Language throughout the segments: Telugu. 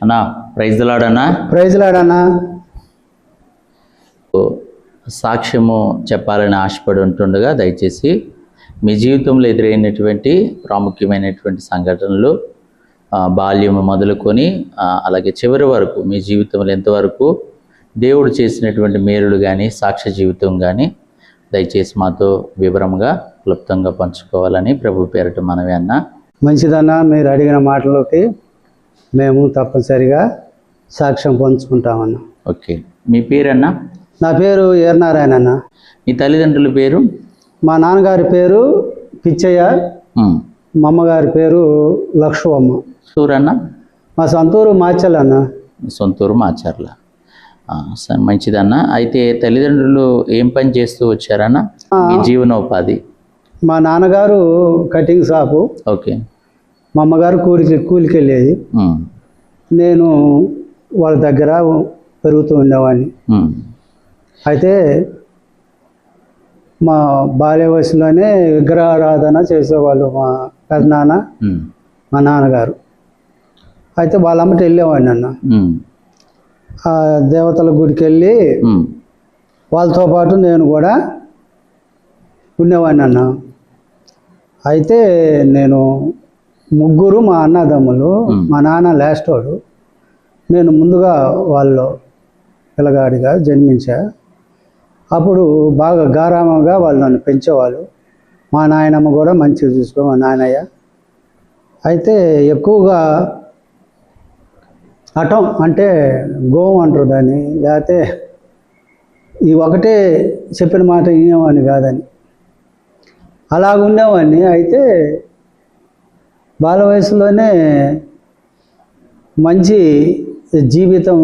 అన్నా ప్రైజ్ లాడన్నా. ప్రైజ్ లాడన్నా. సాక్ష్యము చెప్పాలని ఆశపడి ఉంటుండగా దయచేసి మీ జీవితంలో ఎదురైనటువంటి ప్రాముఖ్యమైనటువంటి సంఘటనలు బాల్యం మొదలుకొని అలాగే చివరి వరకు మీ జీవితంలో ఎంతవరకు దేవుడు చేసినటువంటి మేలులు కానీ సాక్ష్య జీవితం కానీ దయచేసి మాతో వివరంగా క్లుప్తంగా పంచుకోవాలని ప్రభు పేరట మనవి అన్నా. మంచిదన్నా, మీరు అడిగిన మాటలోకి మేము తప్పనిసరిగా సాక్ష్యం పంచుకుంటామన్నా. ఓకే, మీ పేరన్నా? నా పేరు ఏర్నారాయణ అన్న. మీ తల్లిదండ్రుల పేరు? మా నాన్నగారి పేరు పిచ్చయ్య, మా అమ్మగారి పేరు లక్ష్మమ్మ. సూరన్న? మా సొంతూరు మాచర్ల అన్న. సొంతూరు మాచర్ల. మంచిదన్న. అయితే తల్లిదండ్రులు ఏం పని చేస్తూ వచ్చారన్న? మీ జీవనోపాధి? మా నాన్నగారు కటింగ్ షాపు. ఓకే. మా అమ్మగారు కూలికి వెళ్ళేది. నేను వాళ్ళ దగ్గర పెరుగుతూ ఉండేవాడిని. అయితే మా బాల్య వయసులోనే విగ్రహారాధన చేసేవాళ్ళు మా పెదనాన్న, మా నాన్నగారు. అయితే వాళ్ళమ్మటి వెళ్ళేవాడిని అన్న. ఆ దేవతల గుడికి వెళ్ళి వాళ్ళతో పాటు నేను కూడా ఉండేవాడిని అన్న. అయితే నేను ముగ్గురు మా అన్నదమ్ములు, మా నాన్న లాస్ట్ వాడు. నేను ముందుగా వాళ్ళు పిల్లగాడిగా జన్మించా. అప్పుడు బాగా గారామంగా వాళ్ళు నన్ను పెంచేవాళ్ళు. మా నాయనమ్మ కూడా మంచిగా చూసుకో, మా నాయనయ్య. అయితే ఎక్కువగా హఠం అంటే గోవం అంటారు దాన్ని, లేకపోతే ఈ ఒకటే చెప్పిన మాట వినేవాడిని కాదని అలాగ ఉండేవాడిని. అయితే బాల వయసులోనే మంచి జీవితం,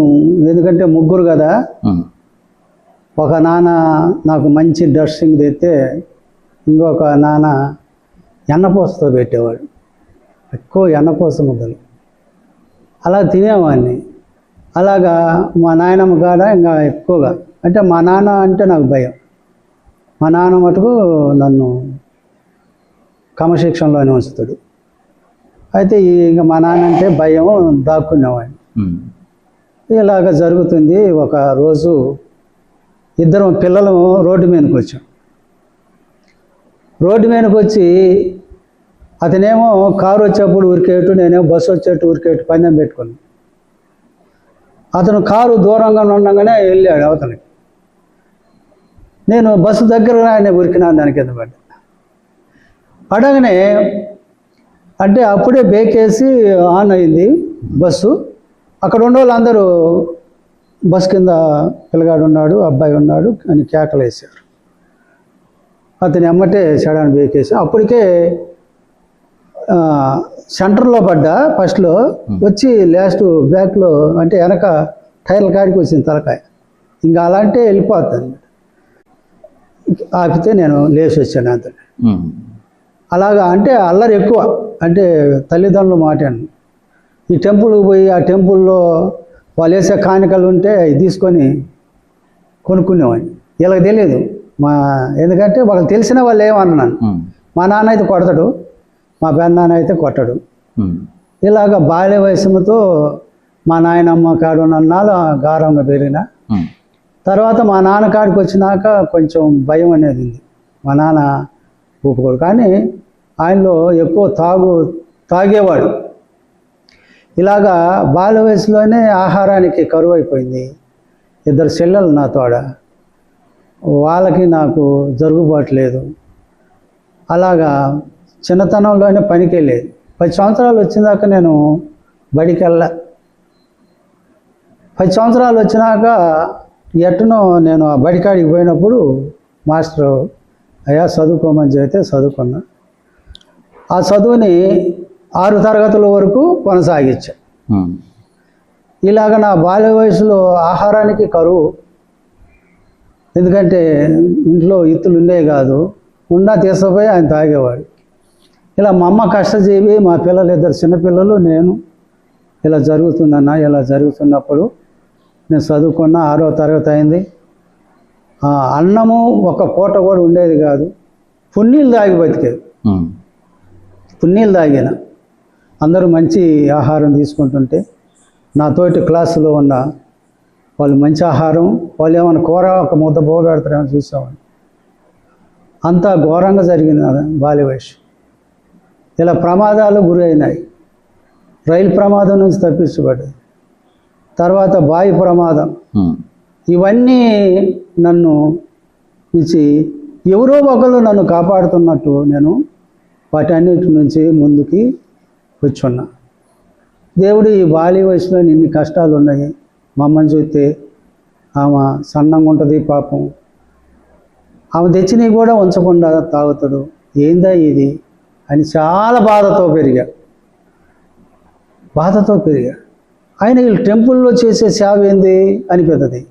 ఎందుకంటే ముగ్గురు కదా. ఒక నాన్న నాకు మంచి డ్రెస్సింగ్ తెస్తే ఇంకొక నాన్న ఎన్నపూసతో పెట్టేవాడు, ఎక్కువ ఎన్నపూస ముద్దలు. అలా తినేవాడిని. అలాగా మా నాయనమ్మ కాడ ఇంకా ఎక్కువగా, అంటే మా నాన్న అంటే నాకు భయం. మా నాన్న మటుకు నన్ను క్రమశిక్షణలోనే ఉంచుతాడు. అయితే ఇంకా మా నాన్న అంటే భయం, దాక్కునేవాడిని. ఇలాగ జరుగుతుంది. ఒక రోజు ఇద్దరం పిల్లలు రోడ్డు మీదకి వచ్చాం. రోడ్డు మీదకి వచ్చి అతనేమో కారు వచ్చేప్పుడు ఉరికేటు, నేనేమో బస్సు వచ్చేట్టు ఉరికేటు పందెం పెట్టుకున్నాను. అతను కారు దూరంగా ఉండగానే వెళ్ళాడు అవతలకి. నేను బస్సు దగ్గర ఆయన ఉరికినాను, దాని కింద పడ్డా. పడగానే అంటే అప్పుడే బ్రేక్ వేసి ఆన్ అయింది బస్సు. అక్కడ ఉన్న వాళ్ళందరూ బస్ కింద పిల్లగాడు ఉన్నాడు, అబ్బాయి ఉన్నాడు అని కేకలు వేశారు. అతని అమ్మటే సడన్ బ్రేక్ వేసి అప్పటికే సెంటర్లో పడ్డా. ఫస్ట్లో వచ్చి లాస్ట్ బ్యాక్లో అంటే వెనక టైర్ల కాడికి వచ్చింది తలకాయ. ఇంకా అలాంటి వెళ్ళిపోతాను. ఆపితే నేను లేచి వచ్చాను అతను. అలాగా అంటే అల్లరి ఎక్కువ, అంటే తల్లిదండ్రులు మాటాను. ఈ టెంపుల్కి పోయి ఆ టెంపుల్లో వాళ్ళు వేసే కానుకలు ఉంటే అవి తీసుకొని కొనుక్కునేవాడిని. వీళ్ళకి తెలియదు ఎందుకంటే వాళ్ళకి తెలిసిన వాళ్ళు ఏమన్నాను. మా నాన్న అయితే కొడతాడు, మా పెద్దనాన్న అయితే కొట్టడు. ఇలాగ బాల్య వయసుతో మా నాయనమ్మ కాడు నన్నాళ్ళు గారంగా పెరిగిన. తర్వాత మా నాన్న కాడికి వచ్చినాక కొంచెం భయం అనేది ఉంది. మా నాన్న ఊపుకోడు, కానీ ఆయనలో ఎక్కువ తాగేవాడు. ఇలాగా బాల్య వయసులోనే ఆహారానికి కరువు అయిపోయింది. ఇద్దరు చెల్లెలు నా తోడ, వాళ్ళకి నాకు జరుగుబాటు లేదు. అలాగా చిన్నతనంలోనే పనికి వెళ్ళేది. 10 సంవత్సరాలు వచ్చినాక నేను బడికి వెళ్ళా. 10 సంవత్సరాలు వచ్చినాక ఎట్టునో నేను ఆ బడికాడికి పోయినప్పుడు మాస్టరు అయ్యా చదువుకోమని చెబితే చదువుకున్నా. ఆ చదువుని 6 తరగతుల వరకు కొనసాగించా. ఇలాగ నా బాల్య వయసులో ఆహారానికి కరువు, ఎందుకంటే ఇంట్లో ఇత్తులు ఉండేవి కాదు. ఉన్నా తీసుకుపోయి ఆయన తాగేవాడు. ఇలా మా అమ్మ కష్టజీవి, మా పిల్లలు ఇద్దరు చిన్నపిల్లలు, నేను. ఇలా జరుగుతుందన్న. ఇలా జరుగుతున్నప్పుడు నేను చదువుకున్న 6వ తరగతి అయింది. అన్నము ఒక పూట కూడా ఉండేది కాదు. పున్నీళ్ళు తాగి బతికేది. పున్నీళ్ళు తాగిన అందరూ మంచి ఆహారం తీసుకుంటుంటే నా తోటి క్లాసులో ఉన్న వాళ్ళు మంచి ఆహారం, వాళ్ళు ఏమైనా కూర ఒక ముద్ద పోగెడతారేమో చూసామని. అంతా ఘోరంగా జరిగింది నా బాల్య వయసు. ఇలా ప్రమాదాలు గురి అయినాయి. రైలు ప్రమాదం నుంచి తప్పించబడ్డది, తర్వాత బావి ప్రమాదం, ఇవన్నీ నన్ను నుంచి ఎవరో ఒకరు నన్ను కాపాడుతున్నట్టు నేను వాటన్నిటి నుంచి ముందుకి వచ్చున్నా. దేవుడు ఈ బాల్య వయసులో ఇన్ని కష్టాలు ఉన్నాయి. మా అమ్మని చూస్తే ఆమె సన్నంగా ఉంటుంది పాపం, ఆమె తెచ్చినవి కూడా ఉంచకుండా తాగుతాడు, ఏందా ఇది అని చాలా బాధతో పెరిగా. ఆయన వీళ్ళు టెంపుల్లో చేసే సేవ ఏంది అనిపిస్తుంది.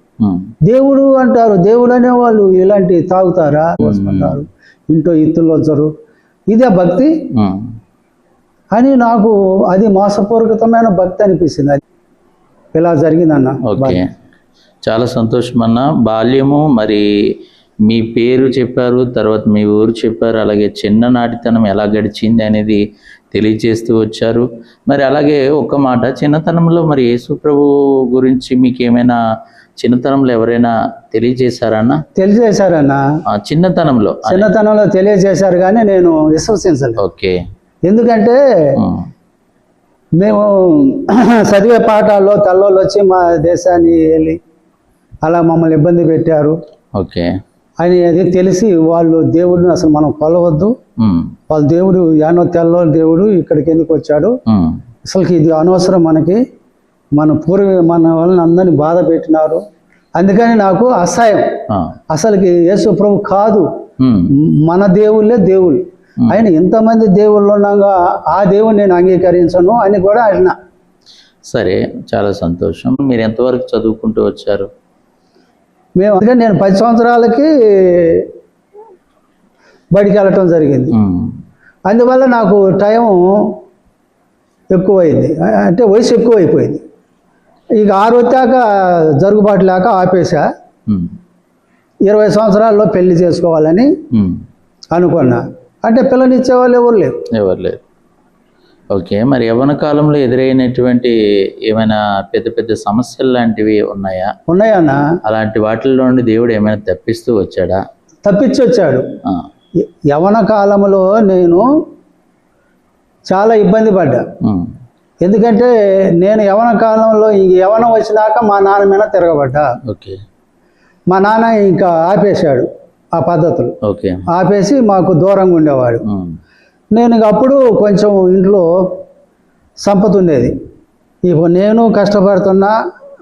దేవుడు అంటారు, దేవుడు అనేవాళ్ళు ఇలాంటి తాగుతారా, పోసుకుంటారు, ఇంట్లో ఇత్తులు వచ్చరు, ఇదే భక్తి అని నాకు అది మోసపూర్వకమైన భక్తి అనిపిస్తుంది. అది ఇలా జరిగిందన్న. ఓకే, చాలా సంతోషం అన్న. బాల్యము, మరి మీ పేరు చెప్పారు, తర్వాత మీ ఊరు చెప్పారు, అలాగే చిన్ననాటితనం ఎలా గడిచింది అనేది తెలియజేస్తూ వచ్చారు. మరి అలాగే ఒక మాట, చిన్నతనంలో మరి యేసు ప్రభు గురించి మీకు ఏమైనా చిన్నతనంలో ఎవరైనా తెలియజేశారన్నా? తెలియజేశారన్న. చిన్నతనంలో తెలియజేశారు, కానీ నేను విశ్వసించలేదు. ఓకే. ఎందుకంటే మేము చదివే పాఠాల్లో తల్లోళ్ళు వచ్చి మా దేశాన్ని వెళ్ళి అలా మమ్మల్ని ఇబ్బంది పెట్టారు. ఓకే. అని అది తెలిసి వాళ్ళు దేవుడిని అసలు మనం కొలవద్దు, వాళ్ళ దేవుడు యానో తెల్లో దేవుడు ఇక్కడికి ఎందుకు వచ్చాడు, అసలుకి ఇది అనవసరం, మనకి మన వాళ్ళని అందరినీ బాధ పెట్టినారు, అందుకని నాకు అసహాయం. అసలుకి యేసు ప్రభు కాదు, మన దేవుళ్ళే దేవుళ్ళు. ఆయన ఇంతమంది దేవుళ్ళు ఉండగా ఆ దేవుని నేను అంగీకరించను అని కూడా అన్నా. సరే, చాలా సంతోషం. మీరు ఎంతవరకు చదువుకుంటూ వచ్చారు? మేము అందుకని నేను 10 సంవత్సరాలకి బడికి వెళ్ళటం జరిగింది. అందువల్ల నాకు టైం ఎక్కువైంది, అంటే వయసు ఎక్కువైపోయింది. ఇక 6 వచ్చాక జరుగుబాటు లేక ఆపేసా. 20 సంవత్సరాల్లో పెళ్లి చేసుకోవాలని అనుకున్నా. అంటే పిల్లనిచ్చేవాళ్ళు ఎవరు లేరు. ఓకే. మరి యవ్వన కాలంలో ఎదురైనటువంటి ఏమైనా పెద్ద పెద్ద సమస్యలు లాంటివి ఉన్నాయన్నా? అలాంటి వాటిల్లో నుండి దేవుడు ఏమైనా తప్పిస్తూ వచ్చాడా? తప్పించి వచ్చాడు. యవ్వన కాలంలో నేను చాలా ఇబ్బంది పడ్డా. ఎందుకంటే నేను యవ్వన కాలంలో యవ్వనం వచ్చినాక మా నాన్న మీద తిరగబడ్డా. ఓకే. మా నాన్న ఇంకా ఆపేశాడు ఆ పద్ధతులు. ఓకే. ఆపేసి మాకు దూరంగా ఉండేవాడు. నేను అప్పుడు కొంచెం ఇంట్లో సంపద ఉండేది. ఇప్పుడు నేను కష్టపడుతున్నా,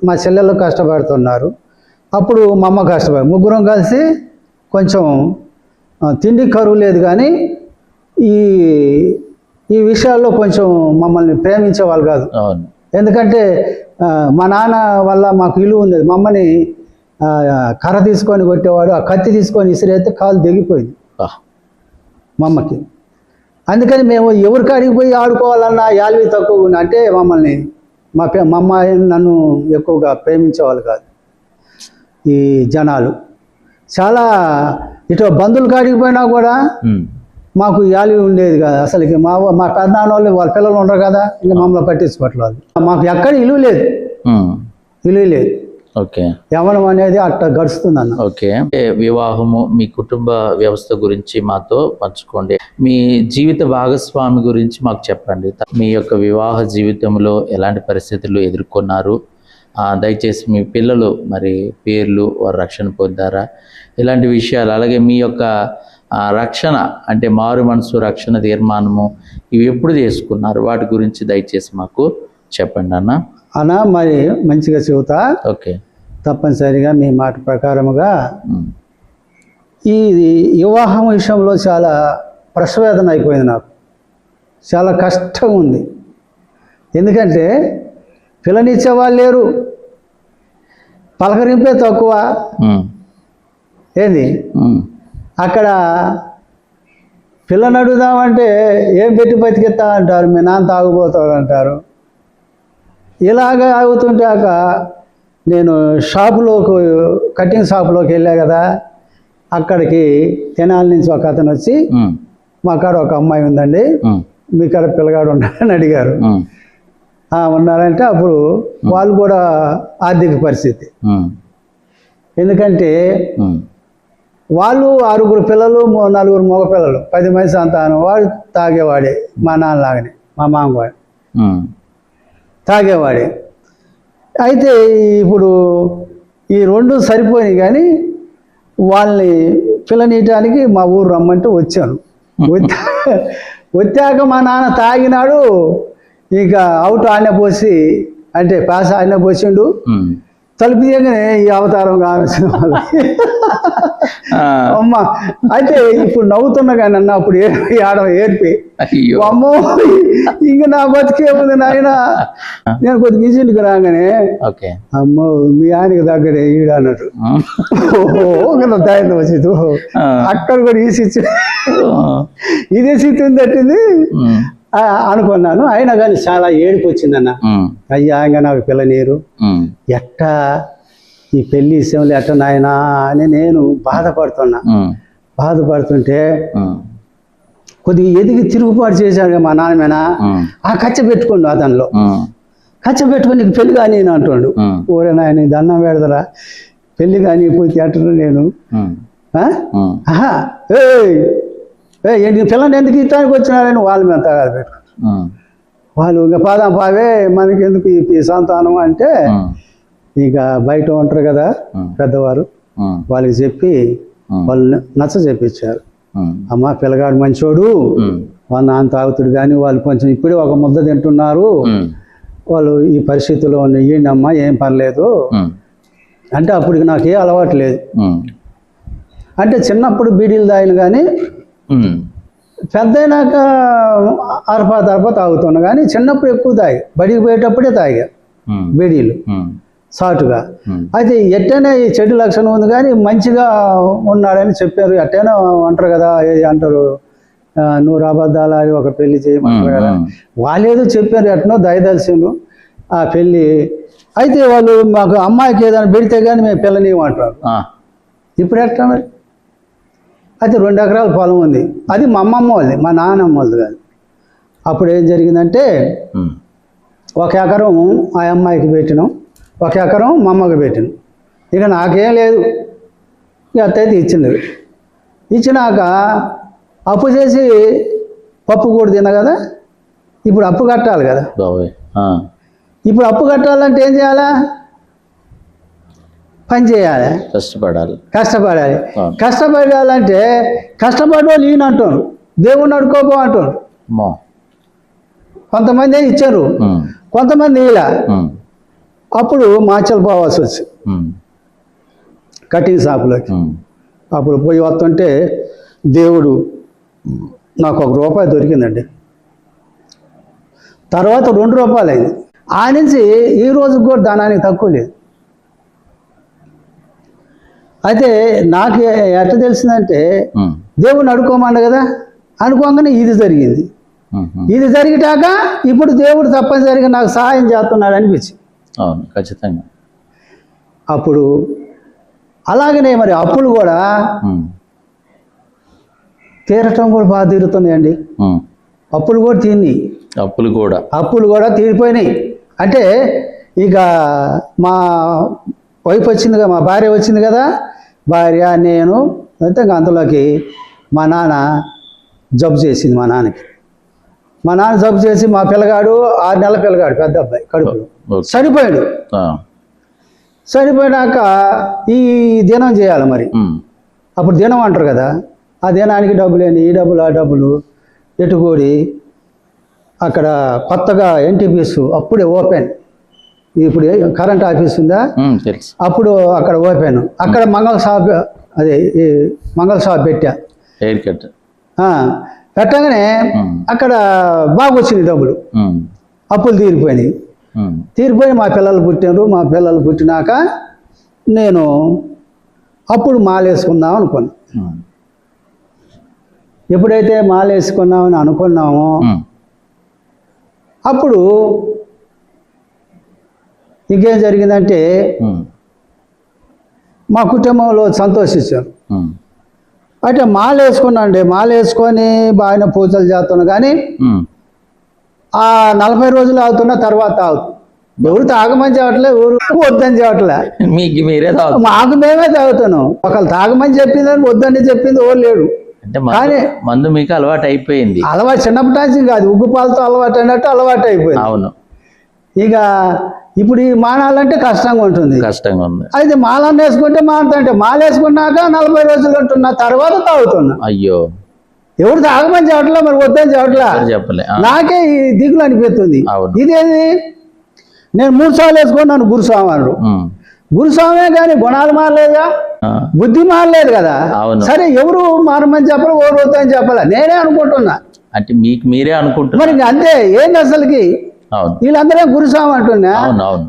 మా చెల్లెళ్ళు కష్టపడుతున్నారు. అప్పుడు మా అమ్మ కష్టపడి ముగ్గురం కలిసి కొంచెం తిండి కరువు లేదు, కానీ ఈ విషయాల్లో కొంచెం మమ్మల్ని ప్రేమించేవాళ్ళు కాదు. ఎందుకంటే మా నాన్న వల్ల మాకు ఇల్లు ఉండేది. మా అమ్మని కర్ర తీసుకొని కొట్టేవాడు, ఆ కత్తి తీసుకొని ఇసిరేస్తే కాలు దిగిపోయింది మా అమ్మకి. అందుకని మేము ఎవరికి అడిగిపోయి ఆడుకోవాలన్నా యాల్వి తక్కువ, అంటే మమ్మల్ని మా అమ్మ నన్ను ఎక్కువగా ప్రేమించేవాళ్ళు కాదు. ఈ జనాలు చాలా ఇటు బంధువులు కాడికి పోయినా కూడా మాకు యాల్వి ఉండేది కాదు అసలుకి. మా పెద్దనాన్న వాళ్ళు వాళ్ళ పిల్లలు ఉండరు కదా, ఇంకా మమ్మల్ని పట్టించుకోవట్లేదు. మాకు ఎక్కడ ఇల్లు లేదు. ఓకే. యవ్వనం అనేది అట్లా గడుస్తుంది అన్న. ఓకే. వివాహము, మీ కుటుంబ వ్యవస్థ గురించి మాతో పంచుకోండి. మీ జీవిత భాగస్వామి గురించి మాకు చెప్పండి. మీ యొక్క వివాహ జీవితంలో ఎలాంటి పరిస్థితులు ఎదుర్కొన్నారు? దయచేసి మీ పిల్లలు మరి పేర్లు, వారు రక్షణ పొందారా, ఇలాంటి విషయాలు, అలాగే మీ యొక్క రక్షణ అంటే మారు మనసు రక్షణ తీర్మానము ఇవి ఎప్పుడు చేసుకున్నారు, వాటి గురించి దయచేసి మాకు చెప్పండి అన్న. మరి మంచిగా చెబుతా. ఓకే. తప్పనిసరిగా మీ మాట ప్రకారముగా ఈ వివాహం విషయంలో చాలా ప్రసవేదన అయిపోయింది. నాకు చాలా కష్టం ఉంది. ఎందుకంటే పిల్లనిచ్చే వాళ్ళు లేరు, పలకరింపే తక్కువ. ఏంది అక్కడ పిల్లని అడుగుదామంటే ఏం పెట్టి బతికిస్తా అంటారు, మీ నాన్న తాగుపోతాడు అంటారు. ఇలాగ అవుతుంటాక నేను కటింగ్ షాపులోకి వెళ్ళా కదా, అక్కడికి తెనాలి నుంచి ఒక అతను వచ్చి మా కాడ ఒక అమ్మాయి ఉందండి, మీ కాడ పిల్లగాడు ఉన్నాడని అడిగారు. ఉన్నారంటే అప్పుడు వాళ్ళు కూడా ఆర్థిక పరిస్థితి. ఎందుకంటే వాళ్ళు 6 పిల్లలు 4 మగ పిల్లలు 10 మంది సంతానం. వాడు తాగేవాడే, మా నాన్నలాగానే, మా మామవాడు తాగేవాడే. అయితే ఇప్పుడు ఈ 2 సరిపోయినాయి, కానీ వాళ్ళని పిల్లనీయటానికి మా ఊరు రమ్మంటే వచ్చాను. వచ్చాక మా నాన్న తాగినాడు, ఇక అవుట్ ఆడిన పోసి, అంటే పాస్ ఆడిన పోసిండు. తలుపు తీయగానే ఈ అవతారం కావాల్సిన వాళ్ళకి అమ్మ. అయితే ఇప్పుడు నవ్వుతున్నా కానీ అన్న అప్పుడు ఏడ్పి అమ్మో ఇంక నా బతికే ఉంది నాయన. నేను కొద్దిగా ఈజీకి రాగానే అమ్మో మీ ఆయనకి దగ్గర ఈడ అన్నట్టు ధైర్యం వచ్చింది. అక్కడ కూడా ఈ స్థితి, ఇదే స్థితి ఉంది తట్టింది అనుకున్నాను. అయినా కానీ చాలా ఏడుపు వచ్చిందన్న. అయ్యా ఇంకా నాకు పిల్లనీరు, ఎట్టా ఈ పెళ్లి విషయంలో ఎట్ట నాయనా అని నేను బాధపడుతుంటే కొద్దిగా ఎదిగి తిరుగుబాటు చేశాడు మా నాన్నమేనా. ఆ కచ్చ పెట్టుకోండు, అతనిలో కచ్చ పెట్టుకొని నీకు పెళ్లి కానీ నేను అంటుండు. ఓరే నాయన దండం పెడతారా, పెళ్లి కానీ పోతే ఎట్టరు నేను ఏంటి పిల్లని ఎందుకు ఇస్తానికి వచ్చినారని వాళ్ళ మీద తగాదు పెట్టుకుంటారు. వాళ్ళు ఇంకా పాదాం పావే మనకి ఎందుకు ఈ సంతానం అంటే ఇక బయట ఉంటారు కదా పెద్దవారు, వాళ్ళకి చెప్పి వాళ్ళు నచ్చ చెప్పించారు. అమ్మ పిల్లగాడు మంచోడు, వాళ్ళ నాన్న తాగుతుడు, కానీ వాళ్ళు కొంచెం ఇప్పుడే ఒక ముద్ద తింటున్నారు, వాళ్ళు ఈ పరిస్థితుల్లో ఇయ్యండి అమ్మ ఏం పర్లేదు అంటే. అప్పటికి నాకు ఏ అలవాటు లేదు. అంటే చిన్నప్పుడు బీడీలు తాగిన, కానీ పెద్దయినాక అరపా తాగుతున్నా, కానీ చిన్నప్పుడు ఎక్కువ తాగి బడికి పోయేటప్పుడే తాగా బీడీలు సాటుగా. అయితే ఎట్టైనా ఈ చెడు లక్షణం ఉంది, కానీ మంచిగా ఉన్నాడని చెప్పారు. ఎట్టైనా అంటారు కదా, అంటారు 100 అబద్ధాలు అని ఒక పెళ్లి చేయమంటారు కదా, వాళ్ళేదో చెప్పారు, ఎట్టనో దయదలిసిండు ఆ పెళ్ళి. అయితే వాళ్ళు మాకు అమ్మాయికి ఏదైనా పెడితే కానీ మేము పిల్లనివ్వమంటారు. ఇప్పుడు ఎట్లా మరి? అయితే 2 ఎకరాల పొలం ఉంది, అది మా అమ్మమ్మ వాళ్ళది, మా నాన్నమ్మ వాళ్ళది కాదు. అప్పుడు ఏం జరిగిందంటే 1 ఎకరం ఆ అమ్మాయికి పెట్టినాం, 1 ఎకరం మా అమ్మకి పెట్టినాం. ఇక నాకేం లేదు, ఇక అత్తయితే ఇచ్చింది. ఇచ్చినాక అప్పు చేసి పప్పు కూడా తిన్నా కదా, ఇప్పుడు అప్పు కట్టాలి కదా. ఇప్పుడు అప్పు కట్టాలంటే ఏం చేయాలా? పని చేయాలి, కష్టపడాలంటే కష్టపడే వాళ్ళు ఈయన అంటారు, దేవుణ్ణి అడుకోపో అంటారు. కొంతమంది ఇచ్చారు, కొంతమంది ఇలా. అప్పుడు మాచలు పోవాల్సి వచ్చి కటింగ్ షాపులోకి. అప్పుడు పోయి వస్తుంటే దేవుడు నాకు ₹1 దొరికిందండి. తర్వాత ₹2 అయింది. ఆ నుంచి ఈ రోజుకి కూడా ధనానికి తక్కువ లేదు. అయితే నాకు ఎట్ట తెలిసిందంటే దేవుడిని అడుకోమన్నా కదా, అనుకోగానే ఇది జరిగింది. ఇది జరిగిటాక ఇప్పుడు దేవుడు తప్పనిసరిగా నాకు సహాయం చేస్తున్నాడు అనిపించింది. అవును, ఖచ్చితంగా. అప్పుడు అలాగనే మరి అప్పులు కూడా తీరటం కూడా బాగా తీరుతున్నాయండి. అప్పులు కూడా తీరినాయి, అప్పులు కూడా తీరిపోయినాయి. అంటే ఇక మా వైఫ్ వచ్చింది కదా, మా భార్య వచ్చింది కదా, భార్య నేను అంటే అంతలోకి మా నాన్న జబ్బు చేసింది. మా నాన్న జబ్బు చేసి మా పిల్లగాడు 6 నెలల పిల్లగాడు, పెద్ద అబ్బాయి కడుపులో చనిపోయాడు. చనిపోయినాక ఈ దినం చేయాలి మరి. అప్పుడు దినం అంటారు కదా, ఆ దినానికి డబ్బులేని, ఈ డబ్బులు ఆ డబ్బులు ఎటుకూడి అక్కడ కొత్తగా ఎన్టీపీఎస్ అప్పుడే ఓపెన్, ఇప్పుడు కరెంట్ ఆఫీస్ ఉందా, అప్పుడు అక్కడ ఓపెన్. అక్కడ మంగళ షాప్ పెట్టా, పెట్టగానే అక్కడ బాగా వచ్చింది డబ్బులు, అప్పులు తీరిపోయి మా పిల్లలు పుట్టారు. మా పిల్లలు పుట్టినాక నేను అప్పుడు మాలేసుకుందాం అనుకున్నా. ఎప్పుడైతే మాలేసుకున్నామని అనుకున్నామో అప్పుడు ఇంకేం జరిగిందంటే మా కుటుంబంలో సంతోషించారు. అంటే మాల వేసుకున్నాండి, మాల వేసుకొని బాగానే పూజలు చేస్తున్నాను, కానీ ఆ 40 రోజులు ఆగుతున్న తర్వాత ఆగుతుంది. ఎవరు తాగమని చెప్పట్లే, ఎవరు వద్దని చెప్పట్లే, మీకు మీరే తాగుతారు. మాకు మేమే తాగుతున్నాం. ఒకళ్ళు తాగమని చెప్పిందని వద్దని చెప్పింది ఎవరు లేడు. అంటే కానీ మందు మీకు అలవాటు అయిపోయింది. అలవాటు చిన్నప్పటి నుంచి కాదు, ఉగ్గు పాలతో అలవాటు అయినట్టు అలవాటు అయిపోయింది. అవును, ఇక ఇప్పుడు ఈ మానాలంటే కష్టంగా ఉంటుంది. కష్టంగా ఉంది. అయితే మాలను వేసుకుంటే మానుతుంటే మాల వేసుకున్నాక 40 రోజులు ఉంటున్నా తర్వాత తాగుతున్నా. అయ్యో, ఎవరు తాగమని చెప్పట్లా, మరి వద్దని చెప్పట్లా. చెప్పలే. నాకే ఈ దిగులు అనిపిస్తుంది. ఇదేది నేను 3 సార్లు వేసుకున్నాను గురుస్వామి అన్నాడు. గురుస్వామే కానీ గుణాలు మారలేదుగా, బుద్ధి మారలేదు కదా. సరే ఎవరు మారమని చెప్పరు, ఎవరు వద్దని చెప్పాల, నేనే అనుకుంటున్నా. అంటే మీకు మీరే అనుకుంటున్నారు మరి అంతే. ఏంది అసలుకి వీళ్ళందరూ గురుస్వామి అంటున్నా,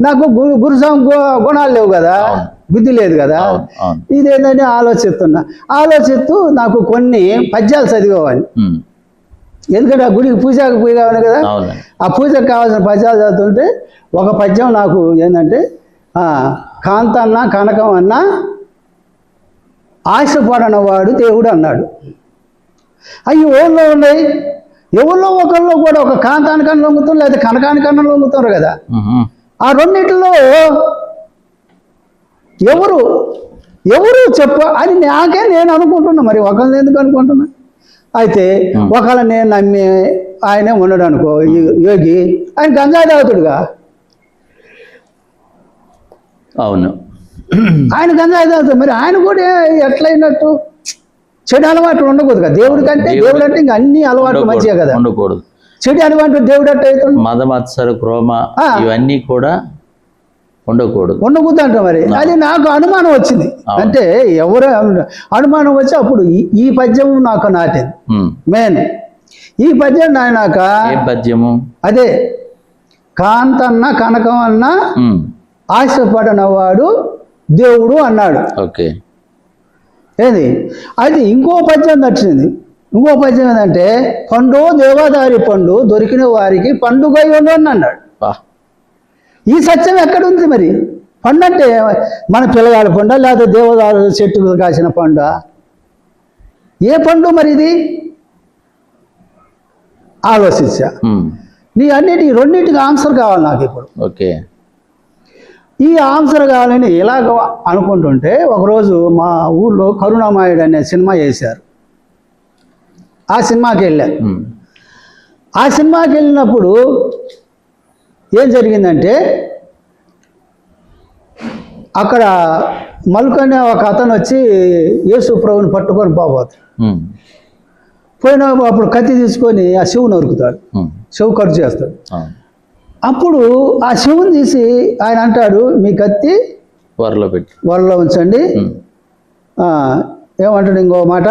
నాకు గురుస్వామి గుణాలు లేవు కదా, బుద్ధి లేదు కదా. ఇదేంటని ఆలోచిస్తూ నాకు కొన్ని పద్యాలు చదివేవాడిని. ఎందుకంటే ఆ గుడికి పూజకు పూజ కావాలి కదా, ఆ పూజకు కావాల్సిన పద్యాలు చదువుతుంటే ఒక పద్యం నాకు ఏంటంటే, కాంతన్న కనకం అన్న ఆశపడనవాడు దేవుడు అన్నాడు. అవి ఊళ్ళో ఉన్నాయి, ఎవరిలో ఒకళ్ళు కూడా ఒక కాంతానికన్నా లొంగుతారు, లేదా కనకానికన్నా లొంగుతారు కదా. ఆ రెండింటిలో ఎవరు చెప్ప అని నేను అనుకుంటున్నా. మరి ఒకళ్ళని ఎందుకు అనుకుంటున్నా? అయితే ఒకళ్ళ నేను నమ్మి ఆయనే ఉన్నాడు అనుకో, యోగి, ఆయన గంజాయి తాగుతుడుగా. అవును, ఆయన గంజాయి తాగుతాడు, మరి ఆయన కూడా ఎట్లయినట్టు చెడు అలవాట్లు ఉండకూడదు కదా. దేవుడి కంటే దేవుడు అంటే ఇంకా అన్ని అలవాట్లు మంచిగా కదా, ఉండకూడదు. చెడు అలవాట్లు దేవుడు అంటే అవుతుంది. మదమత్సర క్రోమ ఇవన్నీ కూడా ఉండకూడదు అంట. మరి అది నాకు అనుమానం వచ్చింది. అంటే ఎవరు అనుమానం వచ్చి అప్పుడు ఈ పద్యం నాకు నాటింది. మెయిన్ ఈ పద్యం నాయనాక పద్యము అదే, కాంతన్న కనకం అన్న ఆశపడనవాడు దేవుడు అన్నాడు. ఓకే, ఏది అది ఇంకో పద్యం నచ్చింది. ఇంకో పద్యం ఏంటంటే, పండు దేవదారి పండు దొరికిన వారికి పండుగ ఇవ్వండి అని అన్నాడు. ఈ సత్యం ఎక్కడుంది? మరి పండు అంటే మన పిల్లగాడి పండు, లేదా దేవదారు చెట్టు కాసిన పండు? ఏ పండు మరి ఇది? ఆలోచించా. రెండింటికి ఆన్సర్ కావాలి నాకు ఇప్పుడు. ఓకే, ఈ ఆన్సర్ కావాలని ఇలాగ అనుకుంటుంటే ఒకరోజు మా ఊళ్ళో కరుణామాయుడు అనే సినిమా వేశారు. ఆ సినిమాకి వెళ్ళా. ఆ సినిమాకి వెళ్ళినప్పుడు ఏం జరిగిందంటే, అక్కడ మల్కనే ఒక అతను వచ్చి యేసు ప్రభుని పట్టుకొని పోబోతాడు. పోయినప్పుడు కత్తి తీసుకొని ఆ శివుని నరుకుతాడు, శివు కట్ చేస్తాడు. అప్పుడు ఆ శివుని తీసి ఆయన అంటాడు, మీ కత్తి వరలో ఉంచండి. ఏమంటాడు ఇంకో మాట,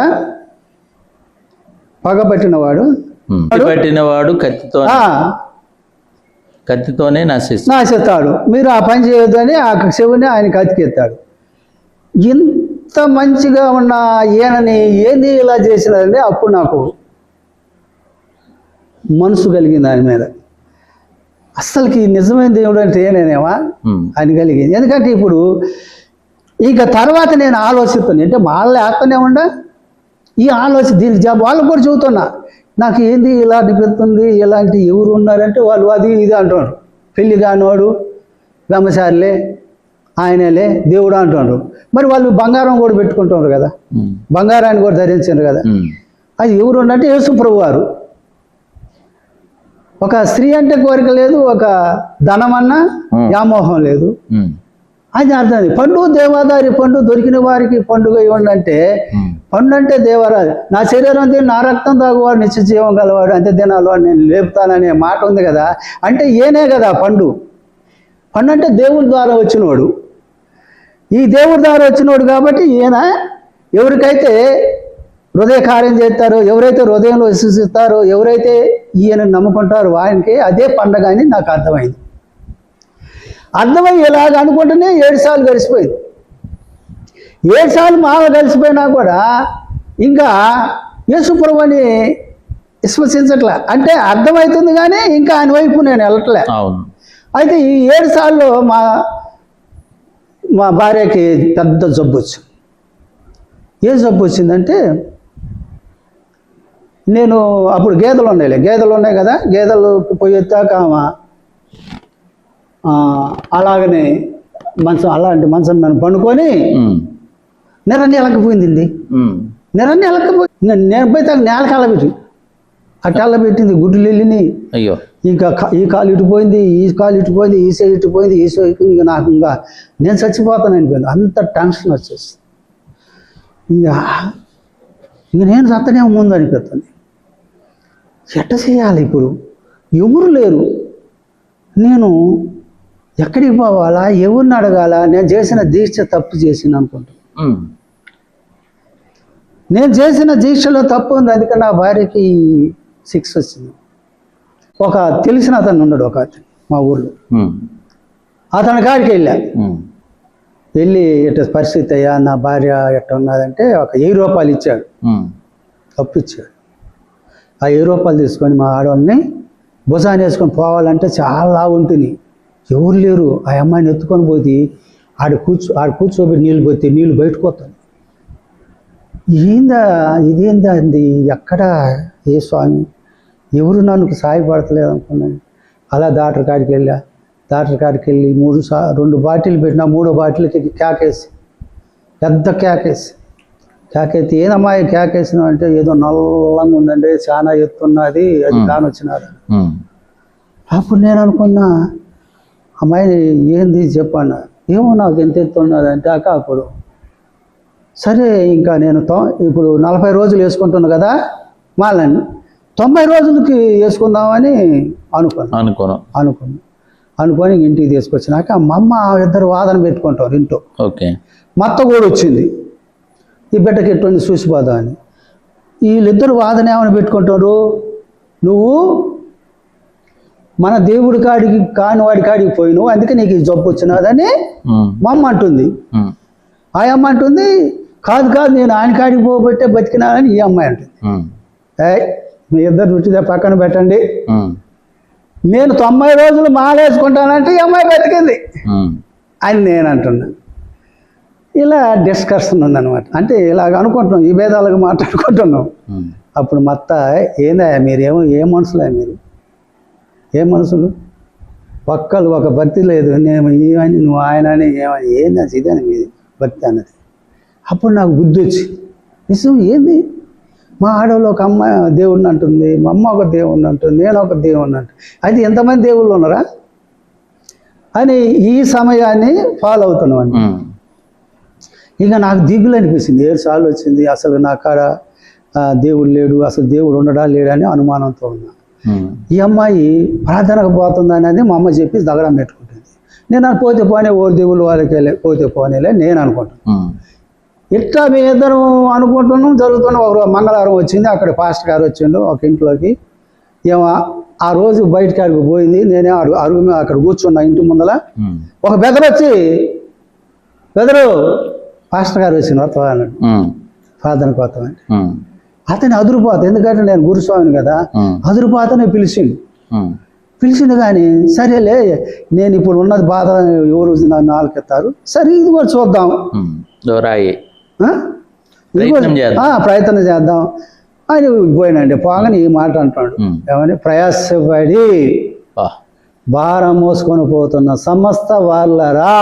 పగబట్టినవాడు కత్తితోనే నాశిస్తాడు, మీరు ఆ పని చేయొద్దు అని ఆ శివుని ఆయన కత్తికెత్తాడు. ఇంత మంచిగా ఉన్న ఈయనని ఏంది ఇలా చేసినారని అప్పుడు నాకు మనసు కలిగింది ఆయన మీద. అస్సలకి నిజమైన దేవుడు అంటే నేనేమా అని కలిగింది. ఎందుకంటే ఇప్పుడు ఇక తర్వాత నేను ఆలోచిస్తాను, అంటే వాళ్ళే ఆస్తూనే ఉండ ఈ దీనికి జాబ్ వాళ్ళకు కూడా చెబుతున్నా, నాకు ఏంది ఇలా అనిపిస్తుంది, ఇలాంటి ఎవరు ఉన్నారంటే వాళ్ళు అది ఇది అంటున్నారు. పెళ్లి కానివాడు బ్రహ్మచారిలే, ఆయనలే దేవుడు అంటున్నారు. మరి వాళ్ళు బంగారం కూడా పెట్టుకుంటున్నారు కదా, బంగారాన్ని కూడా ధరించారు కదా. అది ఎవరు ఉన్నట్టు యేసు ప్రభు వారు. ఒక స్త్రీ అంటే కోరిక లేదు, ఒక ధనమన్నా వ్యామోహం లేదు. అది అర్థం. పండు దేవాదారి పండు దొరికిన వారికి పండుగ ఇవ్వండి అంటే, పండు అంటే దేవరాజు. నా శరీరం తిని నా రక్తం తాగువాడు నిత్య జీవం గలవాడు, అంతే దినాలు నేను లేపుతాననే మాట ఉంది కదా. అంటే ఏనే కదా పండు. పండు అంటే దేవుడి ద్వారా వచ్చినవాడు. ఈ దేవుడి ద్వారా వచ్చినవాడు కాబట్టి ఈయన ఎవరికైతే హృదయ కార్యం చేస్తారో, ఎవరైతే హృదయంలో విశ్వసిస్తారో, ఎవరైతే ఈయన నమ్ముకుంటారో ఆయనకి అదే పండగ అని నాకు అర్థమైంది. అర్థమయ్యేలాగ అనుకుంటేనే 7 సార్లు గడిచిపోయింది. 7 సార్లు మాల కలిసిపోయినా కూడా ఇంకా యేసు ప్రభుని విశ్వసించట్లే. అంటే అర్థమవుతుంది కానీ ఇంకా ఆయన వైపు నేను వెళ్ళట్లే. అయితే ఈ 7 సార్లు మా భార్యకి పెద్ద జబ్బు వచ్చింది. ఏ జబ్బు వచ్చిందంటే నేను అప్పుడు గేదెలు ఉన్నాయి కదా, గేదెలకు పోయి ఎత్తాక అలాగనే అలాంటి మంచం మీద పండుకొని నెరన్ని ఎలకపోయింది. నెరన్ని ఎలకపోయి నేను పోయి నేల కాలబెట్టి పెట్టింది, గుడ్లు వెళ్ళినాయి. అయ్యో, ఇంకా ఈ కాలు ఇటుపోయింది, ఈ కాలు ఇటుపోయింది, ఈ సైడ్ ఇటుపోయింది, ఈ సైడ్ ఇంకా నాకు ఇంకా నేను చచ్చిపోతాను అనిపోయింది. అంత టెన్షన్ వచ్చేసి ఇంకా నేను చత్తనే ముందు అనిపిస్తుంది. ఎట్ట చేయాలి ఇప్పుడు? ఎవరు లేరు, నేను ఎక్కడికి పోవాలా, ఎవరిని అడగాల? నేను చేసిన దీక్ష తప్పు చేసిన అనుకుంటాను. నేను చేసిన దీక్షలో తప్పు ఉంది, అందుకే నా భార్యకి 6 వచ్చింది. ఒక తెలిసిన అతను ఉన్నాడు, ఒక అతను మా ఊళ్ళో. అతని కాడికి వెళ్ళి ఎట్ట పరిస్థితి అయ్యా, నా భార్య ఎట్ట ఉన్నదంటే ఒక 1000 రూపాయలు ఇచ్చాడు, అప్పు ఇచ్చాడు. ఆ 1000 రూపాయలు తీసుకొని మా ఆడవాళ్ళని భుజాన్ని వేసుకొని పోవాలంటే చాలా ఉంటుంది, ఎవరు లేరు. ఆ అమ్మాయిని ఎత్తుకొని పోతే ఆడ కూర్చోబెట్టి నీళ్ళు పోతే నీళ్ళు బయటకు వస్తాను. ఇదేందా అంది, ఎక్కడ ఏ స్వామి, ఎవరు నన్ను సాయపడతలేదు అనుకున్నాను. అలా డాక్టర్ కాడికి వెళ్ళి 2 బాటిల్ పెట్టినా, 3వ బాటిల్కి కేకేసి, పెద్ద కేకెత్తి ఏదమ్మా కేకేసినావు అంటే, ఏదో నల్లంగా ఉందండి, చాలా ఎత్తున్నది, అది కానొచ్చినారు. అప్పుడు నేను అనుకున్నా, అమ్మాయిని ఏంది చెప్పన్నా, ఏమో నాకు ఎంత ఎత్తున్నది అంటే అప్పుడు సరే ఇంకా నేను ఇప్పుడు 40 రోజులు వేసుకుంటున్నా కదా మాలని, 90 రోజులకి వేసుకుందామని అనుకొని ఇంటికి తీసుకొచ్చినాక మా అమ్మ ఇద్దరు వాదన పెట్టుకుంటారు ఇంట్లో. ఓకే. మా అత్త కూడా వచ్చింది, ఈ బిడ్డకి ఎటువంటి చూసిపోదా అని. వీళ్ళిద్దరు వాదన ఏమని పెట్టుకుంటారు, నువ్వు మన దేవుడి కాడికి కాని వాడి కాడికి పోయినావు, అందుకే నీకు ఈ జబ్బు వచ్చినదని మా అమ్మ అంటుంది. ఆ అమ్మ అంటుంది, కాదు నేను ఆయన కాడికి పోబట్టే బతికినానని ఈ అమ్మాయి అంటుంది. మీ ఇద్దరు రుచిదే పక్కన పెట్టండి, నేను 90 రోజులు మాలేసుకుంటానంటే ఈ అమ్మాయి బతికింది అని నేను అంటున్నా. ఇలా డిస్కషన్ ఉందన్నమాట. అంటే ఇలాగ అనుకుంటున్నాం, ఈ భేదాలుగా మాట్లాడుకుంటున్నాం. అప్పుడు మత్త ఏందా మీరేమో ఏ మనుషులే, మీరు ఏ మనుషులు, ఒక్కళ్ళు ఒక భక్తి లేదు, నేను ఏమని నువ్వు ఆయన అని ఏమని ఏంది ఇదని మీది భక్తి అన్నది. అప్పుడు నాకు బుద్ధి వచ్చి, నిజం ఏంది, మా ఆడవాళ్ళు ఒక అమ్మాయి దేవుడిని అంటుంది, మా అమ్మ ఒక దేవుడిని అంటుంది, నేను ఒక దేవుడిని అంటుంది, అది ఎంతమంది దేవుళ్ళు ఉన్నారా అని ఈ సమయాన్ని ఫాలో అవుతున్నాం. ఇక నాకు దిగులు అనిపిస్తుంది, 7 సార్లు వచ్చింది. అసలు నా కాడ దేవుడు లేడు, అసలు దేవుడు ఉండడా లేడని అనుమానంతో ఉన్నా. ఈ అమ్మాయి ప్రార్థనకు పోతుంది అనేది మా అమ్మ చెప్పి దగడం పెట్టుకుంటుంది. నేను పోతే పోనే ఓ దేవుళ్ళు వాళ్ళకి పోతే పోనేలే నేను అనుకుంటాను. ఇట్లా మీ ఇద్దరం అనుకుంటున్నాం, జరుగుతున్నాం. ఒక మంగళవారం వచ్చింది, అక్కడ పాస్టర్ గారు వచ్చిండు ఒక ఇంట్లోకి. ఏమో ఆ రోజు బయటికి అడుగు పోయింది, నేనే అరుగు మీద అక్కడ కూర్చున్నా ఇంటి ముందల. ఒక బెదరొచ్చి, బెదరు పాస్టర్ గారు వచ్చిన వస్తావా అన్నాడు, ప్రార్థనకు వస్తామంటే. అతని అదురుపోత, ఎందుకంటే నేను గురుస్వామిని కదా, అదురుపోతనే పిలిచిండు. కానీ సరేలే, నేను ఇప్పుడు ఉన్నది బాధ, ఎవరు నన్ను ఆలకెత్తారు, సరే ఇది కూడా చూద్దాం, ప్రయత్నం చేద్దాం అని పోయినండి. పోగానే ఈ మాట అంటాడు, ఏమని, ప్రయాసపడి భారం మోసుకొని పోతున్న సమస్త వాళ్ళరా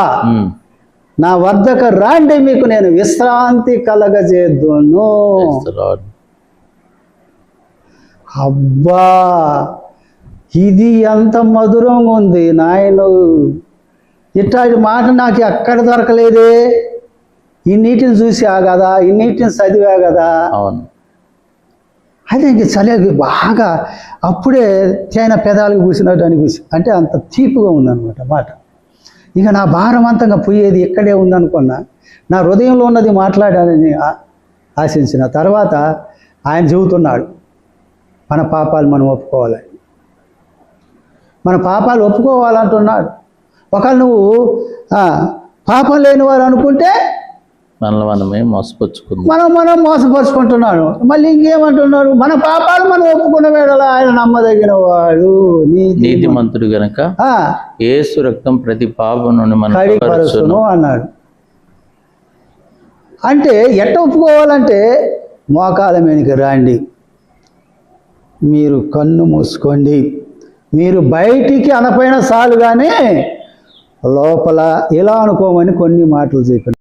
నా వద్దకు రాండి, మీకు నేను విశ్రాంతి కలగజేద్దును. అబ్బా, ఇది ఎంత మధురంగా ఉంది నాయను, ఇట్లాంటి మాట నాకు ఎక్కడ దొరకలేదే. ఇన్నిటిని చూసా కదా, ఇన్నిటిని చదివా కదా. అదే ఇంక చలి బాగా అప్పుడే తేనె పెదాలకు పూసినట్టు అనిపిస్తుంది. అంటే అంత తీపుగా ఉందన్నమాట మాట. ఇక నా భారం అంతంగా పోయేది ఇక్కడే ఉందనుకున్నా. నా హృదయంలో ఉన్నది మాట్లాడాలని ఆశించిన తర్వాత ఆయన చెబుతున్నాడు, మన పాపాలు మనం ఒప్పుకోవాలని. మన పాపాలు ఒప్పుకోవాలంటున్నాడు. ఒకవేళ నువ్వు పాపం లేని వారు అనుకుంటే మనమే మోసపుచ్చుకున్నాం, మనం మోసపరుచుకుంటున్నాడు. మళ్ళీ ఇంకేమంటున్నాడు, మన పాపాలు మనం ఒప్పుకున్న వేళ ఆయన నమ్మదగిన వాడు, నీతిమంతుడు గనక యేసు రక్తం ప్రతి పాపం నుండి మనం కడిగిపరుచును అన్నాడు. అంటే ఎట్ట ఒప్పుకోవాలంటే, మోకాల మీదకి రాండి, మీరు కన్ను మూసుకోండి. మీరు బయటికి అనపైన చాలు కానీ లోపల ఇలా అనుకోమని కొన్ని మాటలు చెప్పాను.